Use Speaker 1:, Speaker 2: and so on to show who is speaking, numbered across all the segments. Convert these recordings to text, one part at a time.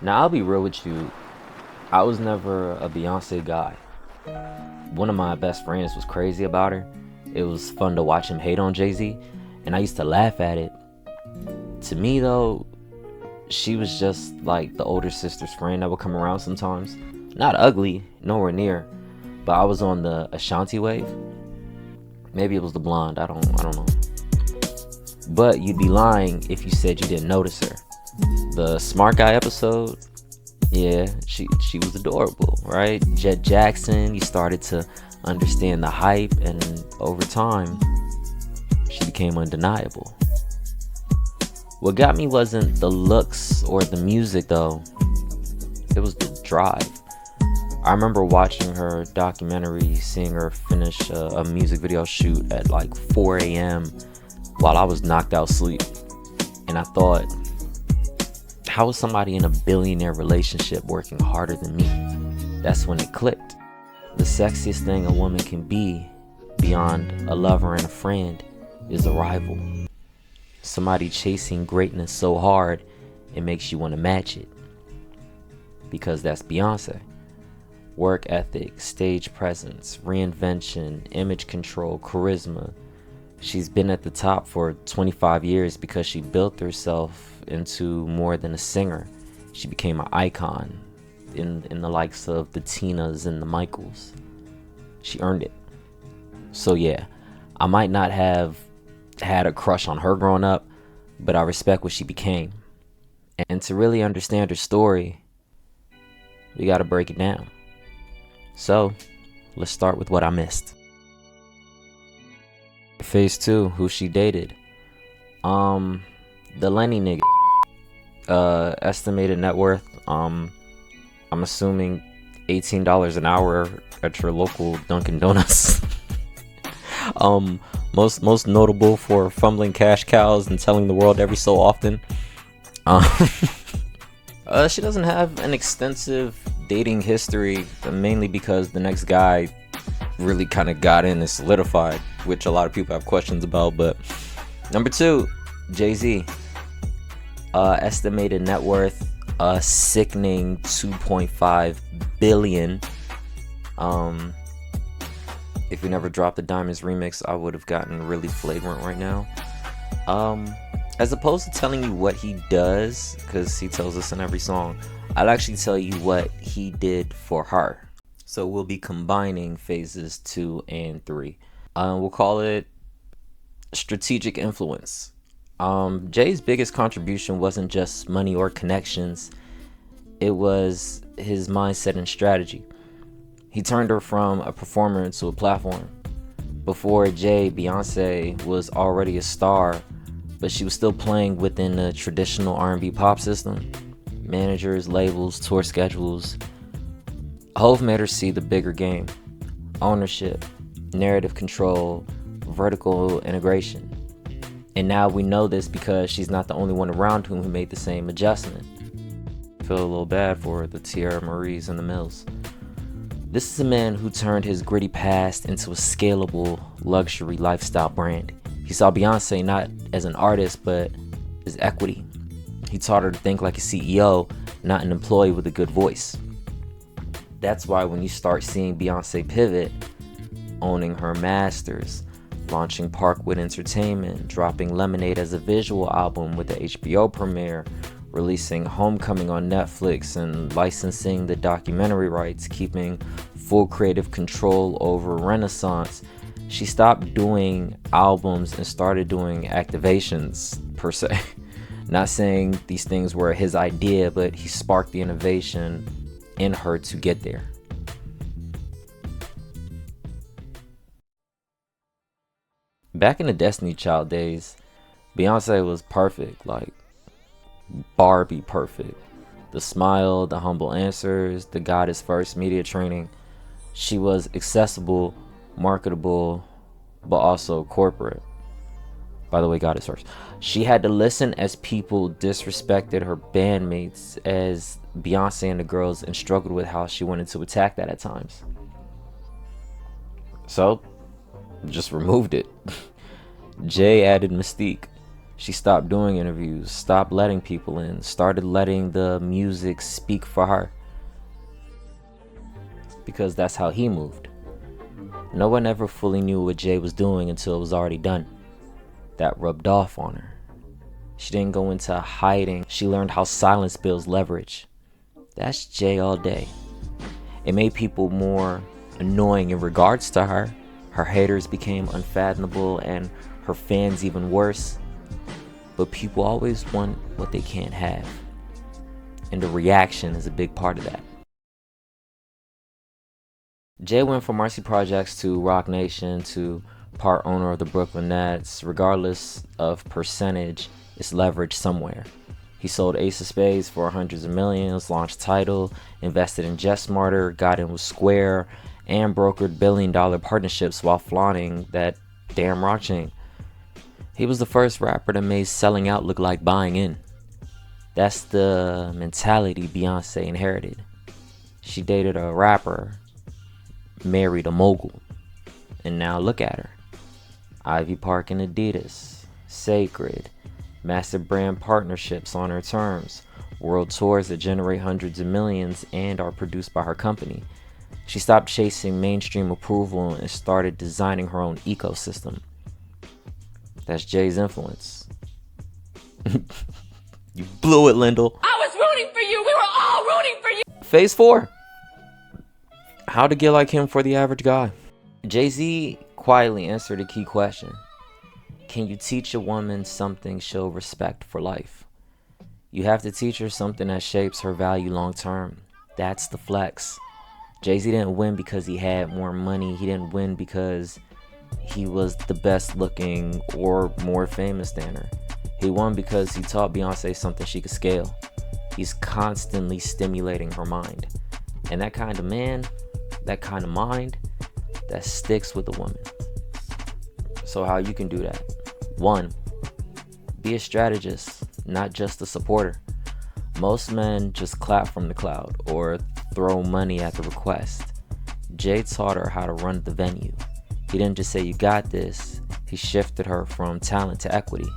Speaker 1: Now, I'll be real with you. I was never a Beyonce guy. One of my best friends was crazy about her. It was fun to watch him hate on Jay-Z, and I used to laugh at it. To me, though, she was just like the older sister's friend that would come around sometimes. Not ugly, nowhere near, but I was on the Ashanti wave. Maybe it was the blonde. I don't know. But you'd be lying if you said you didn't notice her. The smart guy episode, yeah, she was adorable, right? Jet Jackson, you started to understand the hype, and over time, she became undeniable. What got me wasn't the looks or the music, though. It was the drive. I remember watching her documentary, seeing her finish a music video shoot at like 4 a.m. while I was knocked out asleep. And I thought, how is somebody in a billionaire relationship working harder than me? That's when it clicked. The sexiest thing a woman can be, beyond a lover and a friend, is a rival. Somebody chasing greatness so hard, it makes you want to match it. Because that's Beyonce. Work ethic, stage presence, reinvention, image control, charisma. She's been at the top for 25 years because she built herself into more than a singer. She became an icon in the likes of the Tinas and the Michaels. She earned it. So yeah, I might not have had a crush on her growing up, but I respect what she became. And to really understand her story, we gotta break it down. So, let's start with what I missed. Phase 2, who she dated. The Lenny nigga. Estimated net worth, I'm assuming $18 an hour at your local Dunkin' Donuts. Most notable for fumbling cash cows and telling the world every so often. Um, she doesn't have an extensive dating history, mainly because the next guy really kind of got in and solidified, which a lot of people have questions about. But number 2, Jay-Z. Estimated net worth, a sickening 2.5 billion. If we never dropped the Diamonds remix, I would have gotten really flagrant right now. As opposed to telling you what he does, because he tells us in every song, I'll actually tell you what he did for her. So we'll be combining phases 2 and 3. We'll call it strategic influence. Jay's biggest contribution wasn't just money or connections. It was his mindset and strategy. He turned her from a performer into a platform. Before Jay, Beyonce was already a star, but she was still playing within the traditional R&B pop system. Managers, labels, tour schedules. Hove made her see the bigger game. Ownership, narrative control, vertical integration. And now we know this because she's not the only one around whom who made the same adjustment. I feel a little bad for the Tierra Maries and the Mills. This is a man who turned his gritty past into a scalable luxury lifestyle brand. He saw Beyonce not as an artist, but as equity. He taught her to think like a CEO, not an employee with a good voice. That's why when you start seeing Beyonce pivot, owning her masters, launching Parkwood Entertainment, dropping Lemonade as a visual album with the HBO premiere, releasing Homecoming on Netflix, and licensing the documentary rights, keeping full creative control over Renaissance, she stopped doing albums and started doing activations, per se. Not saying these things were his idea, but he sparked the innovation in her to get there. Back in the Destiny Child days, Beyonce was perfect, like Barbie perfect. The smile, the humble answers, the God is first media training. She was accessible, marketable, but also corporate. By the way, God is first. She had to listen as people disrespected her bandmates as Beyonce and the girls, and struggled with how she wanted to attack that at times. So, just removed it. Jay added mystique. She stopped doing interviews, stopped letting people in, started letting the music speak for her. Because that's how he moved. No one ever fully knew what Jay was doing until it was already done. That rubbed off on her. She didn't go into hiding. She learned how silence builds leverage. That's Jay all day. It made people more annoying in regards to her. Her haters became unfathomable and her fans even worse. But people always want what they can't have. And the reaction is a big part of that. Jay went from Marcy Projects to Roc Nation to part owner of the Brooklyn Nets. Regardless of percentage, it's leverage somewhere. He sold Ace of Spades for hundreds of millions, launched Tidal, invested in Jet Smarter, got in with Square, and brokered billion-dollar partnerships while flaunting that damn rock chain. He was the first rapper that made selling out look like buying in. That's the mentality Beyonce inherited. She dated a rapper, married a mogul, and now look at her. Ivy Park and Adidas, Sacred, massive brand partnerships on her terms, world tours that generate hundreds of millions and are produced by her company. She stopped chasing mainstream approval and started designing her own ecosystem. That's Jay's influence. You blew it, Lyndall.
Speaker 2: I was rooting for you. We were all rooting for you.
Speaker 1: Phase 4. How to get like him for the average guy. Jay-Z quietly answered a key question. Can you teach a woman something she'll respect for life? You have to teach her something that shapes her value long term. That's the flex. Jay-Z didn't win because he had more money. He didn't win because he was the best looking or more famous than her. He won because he taught Beyonce something she could scale. He's constantly stimulating her mind. And that kind of man, that kind of mind, that sticks with a woman. So how you can do that? 1. Be a strategist, not just a supporter. Most men just clap from the cloud or throw money at the request. Jay taught her how to run the venue. He didn't just say, you got this. He shifted her from talent to equity.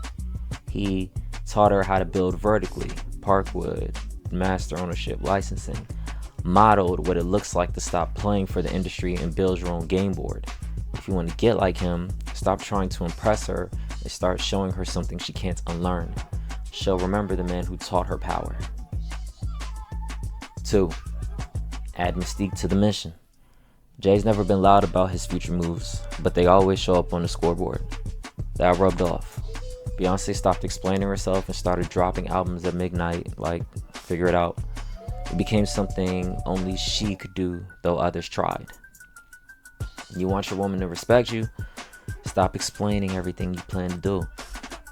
Speaker 1: He taught her how to build vertically, Parkwood, master ownership, licensing. Modeled what it looks like to stop playing for the industry and build your own game board. If you want to get like him, stop trying to impress her and start showing her something she can't unlearn. She'll remember the man who taught her power. 2. Add mystique to the mission. Jay's never been loud about his future moves, but they always show up on the scoreboard. That rubbed off. Beyonce stopped explaining herself and started dropping albums at midnight, like Figure It Out. It became something only she could do, though others tried. You want your woman to respect you? Stop explaining everything you plan to do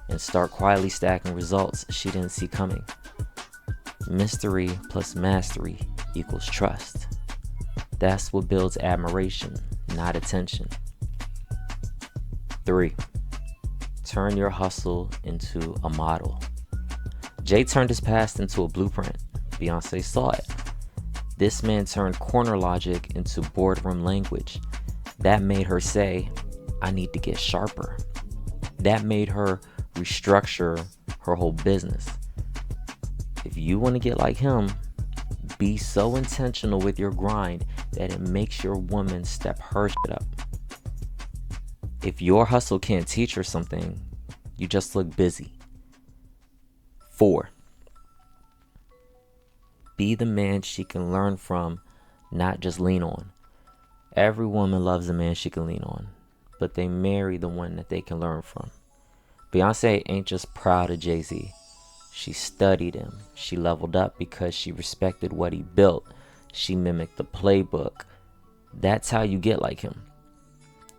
Speaker 1: and start quietly stacking results she didn't see coming. Mystery plus mastery equals trust. That's what builds admiration, not attention. 3. Turn your hustle into a model. Jay turned his past into a blueprint. Beyonce saw it. This man turned corner logic into boardroom language. That made her say, I need to get sharper. That made her restructure her whole business. If you want to get like him, be so intentional with your grind that it makes your woman step her shit up. If your hustle can't teach her something, you just look busy. 4. Be the man she can learn from, not just lean on. Every woman loves a man she can lean on, but they marry the one that they can learn from. Beyonce ain't just proud of Jay-Z. She studied him. She leveled up because she respected what he built. She mimicked the playbook. That's how you get like him.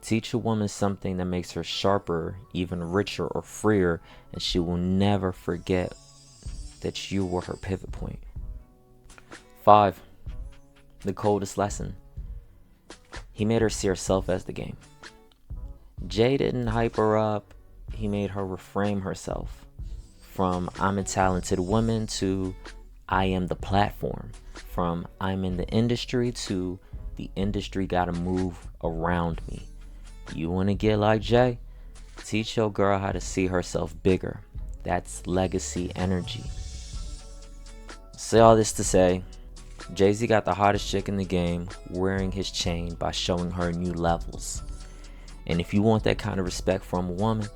Speaker 1: Teach a woman something that makes her sharper, even richer or freer, and she will never forget that you were her pivot point. 5. The coldest lesson. He made her see herself as the game. Jay didn't hype her up. He made her reframe herself. From I'm a talented woman to I am the platform. From I'm in the industry to the industry gotta move around me. You wanna get like Jay? Teach your girl how to see herself bigger. That's legacy energy. Say all this to say, Jay-Z got the hottest chick in the game wearing his chain by showing her new levels. And if you want that kind of respect from a woman,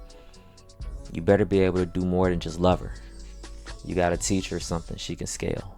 Speaker 1: you better be able to do more than just love her. You gotta teach her something she can scale.